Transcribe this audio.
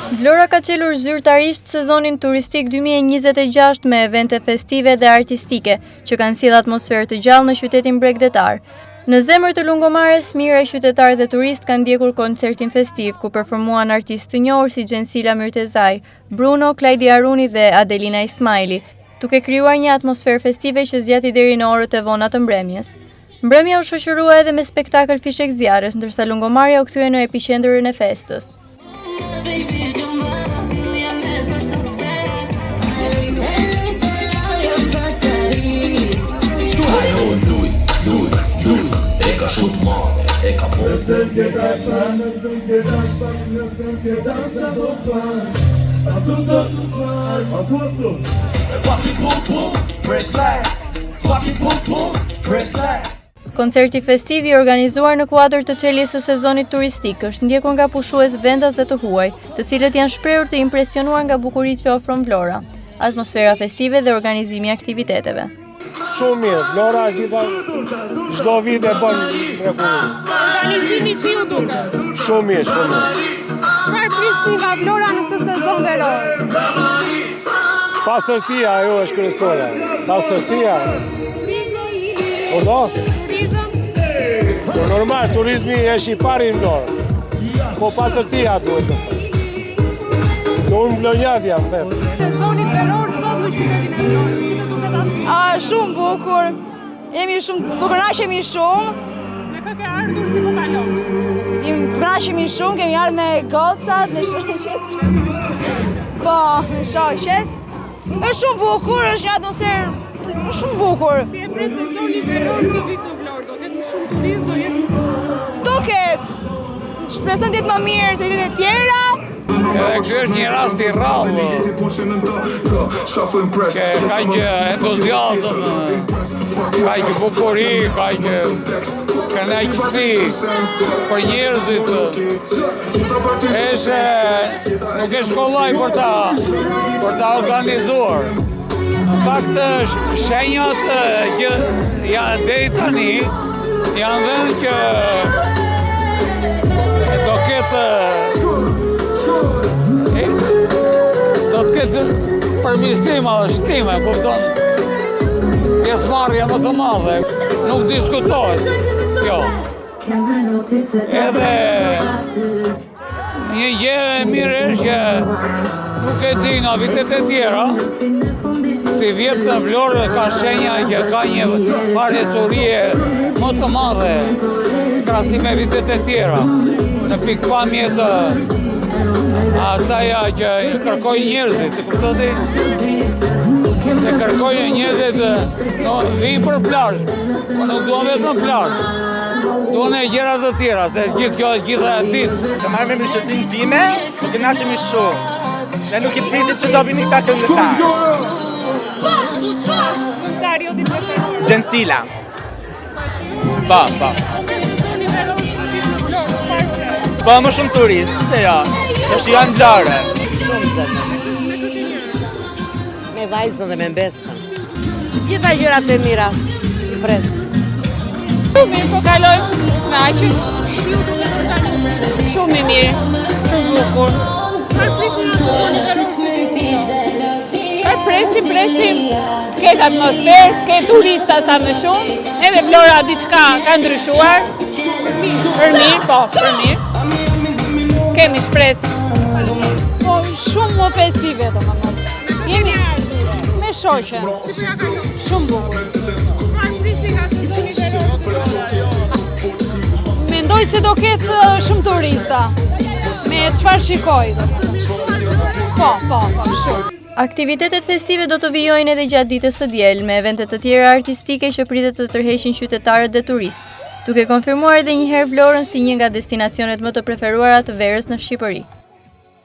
Vlora ka qelur zyrtarisht sezonin turistik 2026 me evente festive dhe artistike, që kanë sjellë atmosferë të gjallë në qytetin bregdetar. Në zemër të Lungomares, mijëra qytetarë dhe turistë kanë ndjekur koncertin festiv, ku performuan artistë të njohur si Gjensila Myrtezaj, Bruno, Klajdi Aruni dhe Adelina Ismaili, duke krijuar një atmosferë festive që zgjati deri në orët e vona të mbrëmjes. Mbrëmja u shoqërua edhe me spektakël fishek zjarresh, ndërsa Lungomaria u kthye në epiqendrin e festës. Koncerti festiv i organizuar në kuadër të çeljes së sezonit turistik është ndjekur nga pushues vendas dhe të huaj, të cilët janë shprehur të impresionuar nga bukuritë që ofron Vlora, atmosfera festive dhe organizimi i aktiviteteve. Shumë mirë, Vlora çdo vit e bën mrekulli. Organizimi që ju duket? Shumë mirë, shumë mirë. Çfarë prisni nga Vlora në këtë sezon veror? Pasërtia ajo është kryesore. Pasërtia. Po Po normal, turizmi është i pari në Vlorë. Po pasërtia duhet të thënë. Se unë vlonjat jam, vetë. Sezonit veror sot në qytetin e Vlorës, si të duket aty? Shumë bukur. Do kënaqemi shumë. Me kë ke ardhur si po kalon? Kënaqemi shumë, kemi ardhur me gocat, me shoqet. Po, me shoqet. Është shumë bukur, është një atmosferë shumë bukur. Si e pret sezoni veror të vit në Vlorë? Do ketë më shumë turizëm, do jetë? Do ketë. Shpresoj të jetë më mirë se vitet e tjera. Edhe ky është një rast i rrallë, ka një entuziazëm, ka një bukuri, ka një kënaqësi për njerëzit. Nuk është kollaj për ta organizuar. Në fakt, shenjat që janë deri tani janë dhënë që do të ketë përmirësime dhe shtime, kupton? Pjesëmarrje më të madhe, nuk diskutohet kjo. Edhe një gjë e mirë është që nuk e di nga vitet e tjera, si vjetë në Vlorë ka shenja që ka një parjeturie më të madhe krahasim me vitet e tjera, në pikpamje të asaja që kërkojnë njerëzit, të kuptoni? Që kërkojnë njerëzit vinë për plazh, po nuk duan vetëm në plazh. Duan e gjëra të tjera, se gjithë kjo është gjitha e ditë. Të marrë me mirëqësinë time, nuk e nashemi shumë. Ne nuk i prisim që do vini këta këngëtarë. Këngëtari joti preferuar? Gjensila. Po. Po, më shumë turist, se jo. Është janë Vlorë. Shumë zemër. Me vajzën dhe me mbesën. Gjitha gjërat e mira. Pres. Shumë mirë, po kalojmë me aqën. Shumë i mirë, shumë bukur. Çfarë presim? Këtë atmosferë, këtë turista sa më shumë. Edhe Vlora diçka ka ndryshuar. Për mirë. Kemi shpresë. Po, shumë më festive, domethënë. Jemi me shoqe. Shumë bukur. Mendoj se do ketë shumë turista. Me çfarë shikoj, domethënë. Po, shumë. Aktivitetet festive do të vijojnë edhe gjatë ditës së diel, me evente të tjera artistike që pritet të tërheqin qytetarët dhe turistë, duke konfirmuar edhe një herë Vlorën si një nga destinacionet më të preferuara të verës në Shqipëri.